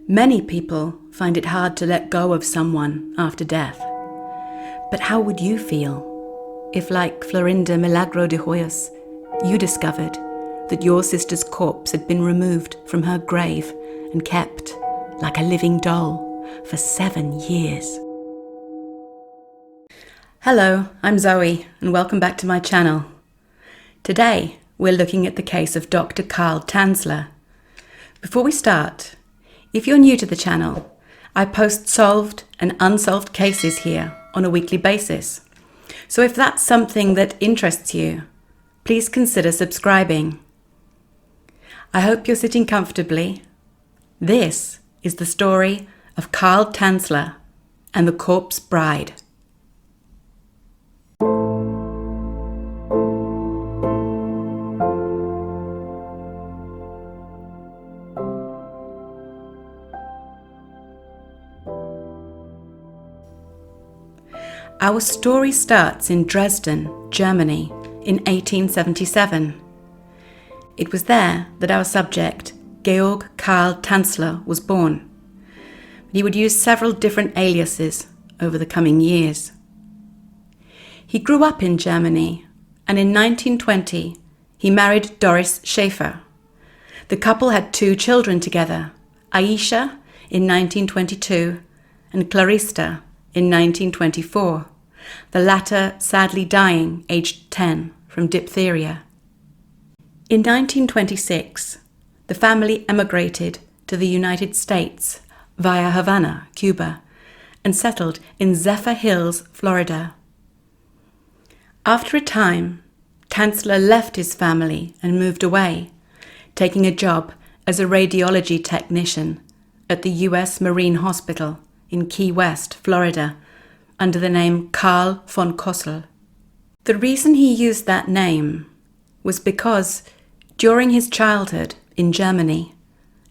Many people find it hard to let go of someone after death. But how would you feel if, like Florinda Milagro de Hoyos, you discovered that your sister's corpse had been removed from her grave and kept, like a living doll, for 7 years? Hello, I'm Zoe, and welcome back to my channel. Today, we're looking at the case of Dr. Carl Tanzler. Before we start, if you're new to the channel, I post solved and unsolved cases here on a weekly basis. So if that's something that interests you, please consider subscribing. I hope you're sitting comfortably. This is the story of Carl Tanzler and the Corpse Bride. Our story starts in Dresden, Germany, in 1877. It was there that our subject, Georg Carl Tanzler, was born. He would use several different aliases over the coming years. He grew up in Germany, and in 1920 he married Doris Schaefer. The couple had 2 children together, Aisha in 1922 and Clarista in 1924, the latter sadly dying aged 10 from diphtheria. In 1926, the family emigrated to the United States via Havana, Cuba, and settled in Zephyr Hills, Florida. After a time, Tanzler left his family and moved away, taking a job as a radiology technician at the U.S. Marine Hospital in Key West, Florida, under the name Carl von Kossel. The reason he used that name was because during his childhood in Germany,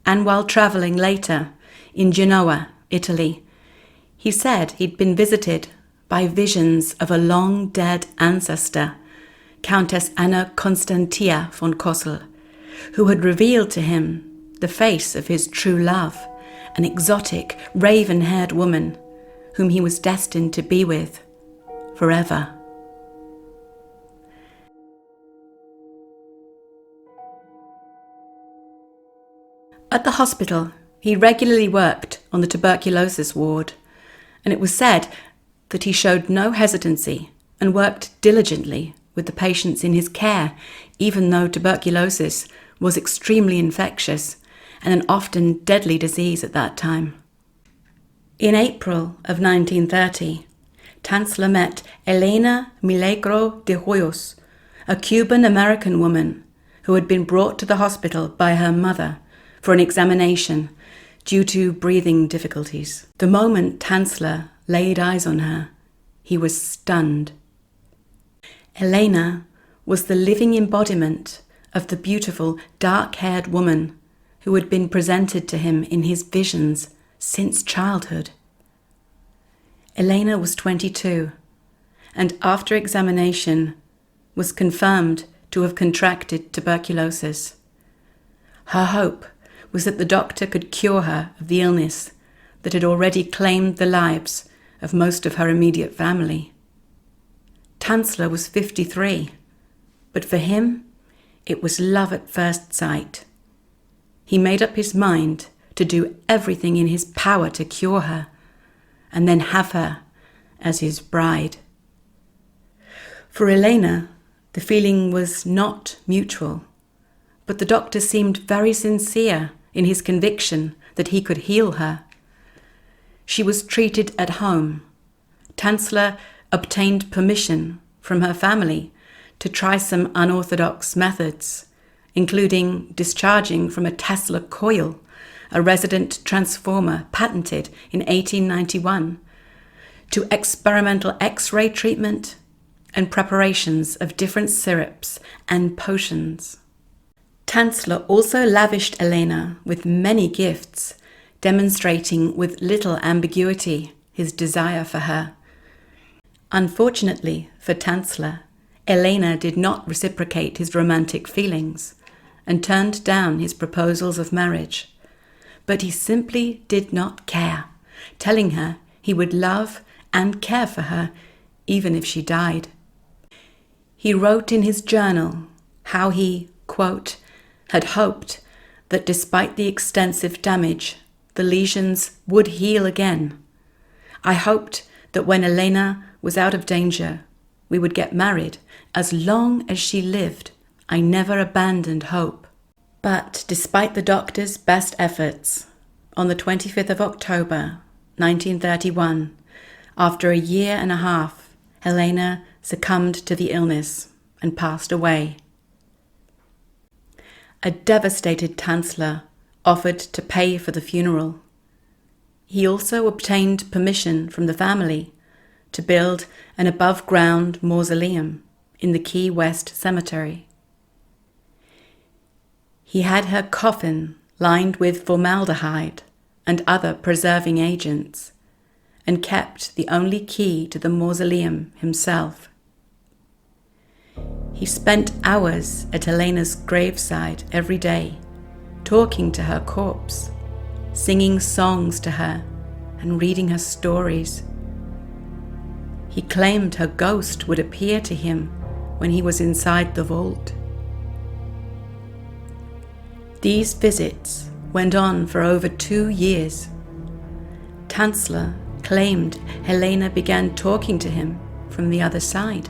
and while travelling later in Genoa, Italy, he said he'd been visited by visions of a long-dead ancestor, Countess Anna Constantia von Kossel, who had revealed to him the face of his true love, an exotic, raven-haired woman whom he was destined to be with forever. At the hospital, he regularly worked on the tuberculosis ward, and it was said that he showed no hesitancy and worked diligently with the patients in his care, even though tuberculosis was extremely infectious and an often deadly disease at that time. In April of 1930, Tanzler met Elena de Hoyos, a Cuban-American woman who had been brought to the hospital by her mother for an examination due to breathing difficulties. The moment Tanzler laid eyes on her, he was stunned. Elena was the living embodiment of the beautiful, dark-haired woman who had been presented to him in his visions since childhood. Elena was 22, and after examination was confirmed to have contracted tuberculosis. Her hope was that the doctor could cure her of the illness that had already claimed the lives of most of her immediate family. Tanzler was 53, but for him, it was love at first sight. He made up his mind to do everything in his power to cure her, and then have her as his bride. For Elena, the feeling was not mutual, but the doctor seemed very sincere in his conviction that he could heal her. She was treated at home. Tanzler obtained permission from her family to try some unorthodox methods, including discharging from a Tesla coil, a resident transformer patented in 1891, to experimental X-ray treatment and preparations of different syrups and potions. Tanzler also lavished Elena with many gifts, demonstrating with little ambiguity his desire for her. Unfortunately for Tanzler, Elena did not reciprocate his romantic feelings and turned down his proposals of marriage. but he simply did not care, telling her he would love and care for her even if she died. He wrote in his journal how he, quote, had hoped that despite the extensive damage, the lesions would heal again. I hoped that when Elena was out of danger, we would get married. As long as she lived, I never abandoned hope. But despite the doctor's best efforts, on the 25th of October, 1931, after a year and a half, Elena succumbed to the illness and passed away. A devastated Tanzler offered to pay for the funeral. He also obtained permission from the family to build an above-ground mausoleum in the Key West Cemetery. He had her coffin lined with formaldehyde and other preserving agents, and kept the only key to the mausoleum himself. He spent hours at Elena's graveside every day, talking to her corpse, singing songs to her, and reading her stories. He claimed her ghost would appear to him when he was inside the vault. These visits went on for over 2 years. Tanzler claimed Elena began talking to him from the other side,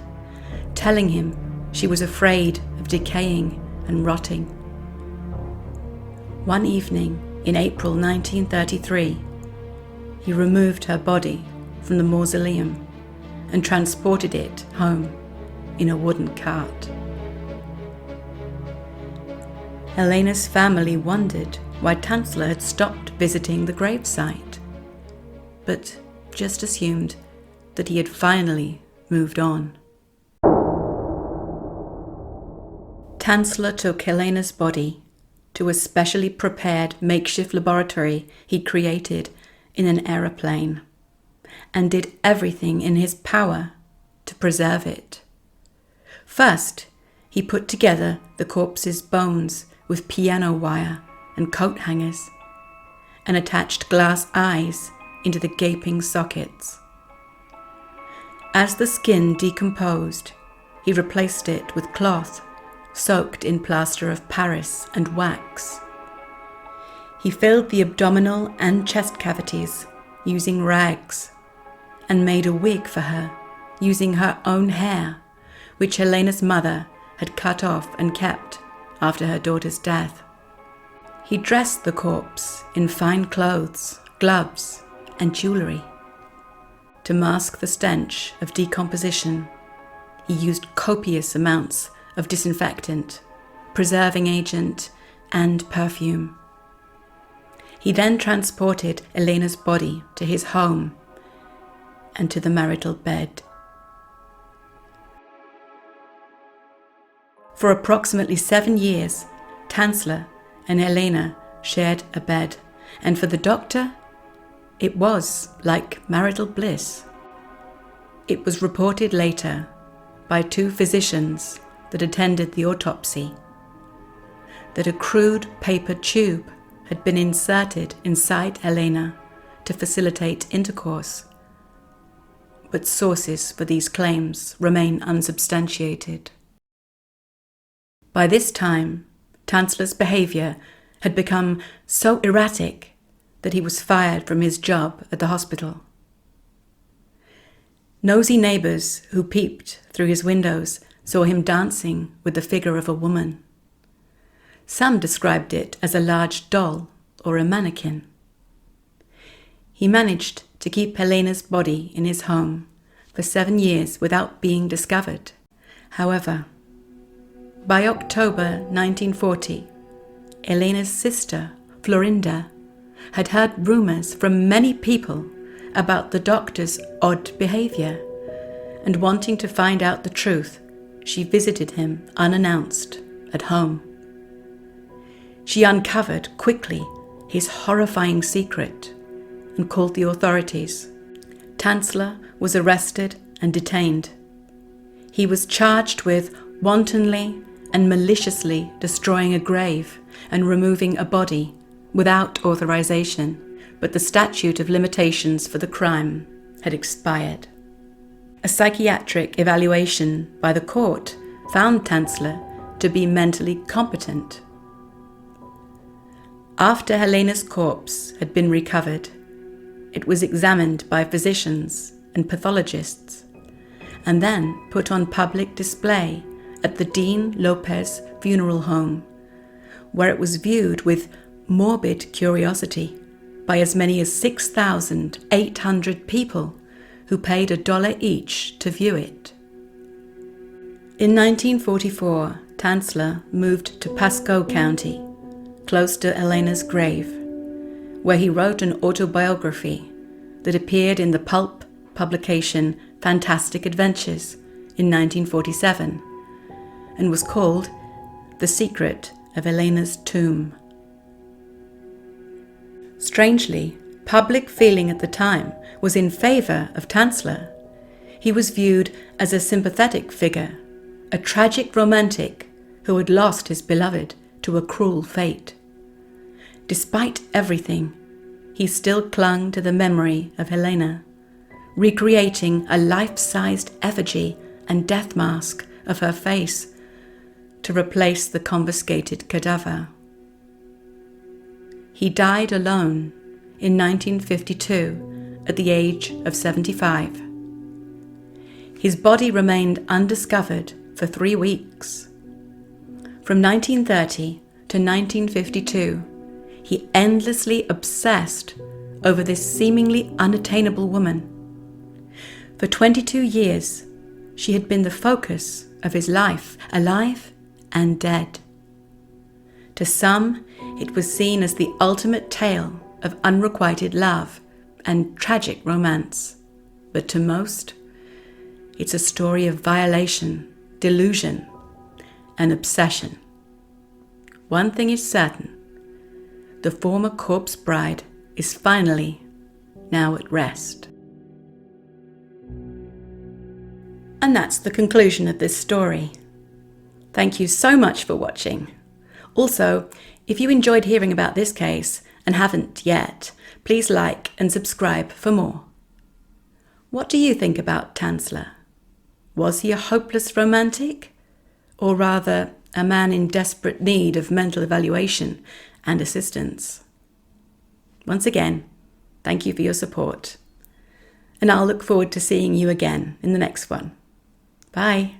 telling him she was afraid of decaying and rotting. One evening in April 1933, he removed her body from the mausoleum and transported it home in a wooden cart. Elena's family wondered why Tanzler had stopped visiting the gravesite, but just assumed that he had finally moved on. Tanzler took Elena's body to a specially prepared makeshift laboratory he'd created in an aeroplane, and did everything in his power to preserve it. First, he put together the corpse's bones with piano wire and coat hangers, and attached glass eyes into the gaping sockets. As the skin decomposed, he replaced it with cloth soaked in plaster of Paris and wax. He filled the abdominal and chest cavities using rags, and made a wig for her using her own hair, which Elena's mother had cut off and kept after her daughter's death. He dressed the corpse in fine clothes, gloves, and jewelry. To mask the stench of decomposition, he used copious amounts of disinfectant, preserving agent, and perfume. He then transported Elena's body to his home and to the marital bed. For approximately 7 years, Tanzler and Elena shared a bed, and for the doctor, it was like marital bliss. It was reported later by 2 physicians that attended the autopsy that a crude paper tube had been inserted inside Elena to facilitate intercourse, but sources for these claims remain unsubstantiated. By this time, Tanzler's behavior had become so erratic that he was fired from his job at the hospital. Nosy neighbors who peeped through his windows saw him dancing with the figure of a woman. Some described it as a large doll or a mannequin. He managed to keep Elena's body in his home for 7 years without being discovered. However, by October 1940, Elena's sister, Florinda, had heard rumors from many people about the doctor's odd behavior, and wanting to find out the truth, she visited him unannounced at home. She uncovered quickly his horrifying secret and called the authorities. Tanzler was arrested and detained. He was charged with wantonly and maliciously destroying a grave and removing a body without authorization, but the statute of limitations for the crime had expired. A psychiatric evaluation by the court found Tanzler to be mentally competent. After Helena's corpse had been recovered, it was examined by physicians and pathologists, and then put on public display at the Dean Lopez Funeral Home, where it was viewed with morbid curiosity by as many as 6,800 people who paid $1 each to view it. In 1944, Tanzler moved to Pasco County, close to Elena's grave, where he wrote an autobiography that appeared in the pulp publication Fantastic Adventures in 1947 and was called The Secret of Elena's Tomb. Strangely, public feeling at the time was in favour of Tanzler. He was viewed as a sympathetic figure, a tragic romantic who had lost his beloved to a cruel fate. Despite everything, he still clung to the memory of Elena, recreating a life-sized effigy and death mask of her face to replace the confiscated cadaver. He died alone in 1952 at the age of 75. His body remained undiscovered for 3 weeks. From 1930 to 1952, he endlessly obsessed over this seemingly unattainable woman. For 22 years, she had been the focus of his life, alive and dead. To some, it was seen as the ultimate tale of unrequited love and tragic romance. But to most, it's a story of violation, delusion, and obsession. One thing is certain: the former corpse bride is finally now at rest. And that's the conclusion of this story. Thank you so much for watching. Also, if you enjoyed hearing about this case and haven't yet, please like and subscribe for more. What do you think about Tanzler? Was he a hopeless romantic? Or rather, a man in desperate need of mental evaluation and assistance? Once again, thank you for your support. And I'll look forward to seeing you again in the next one. Bye.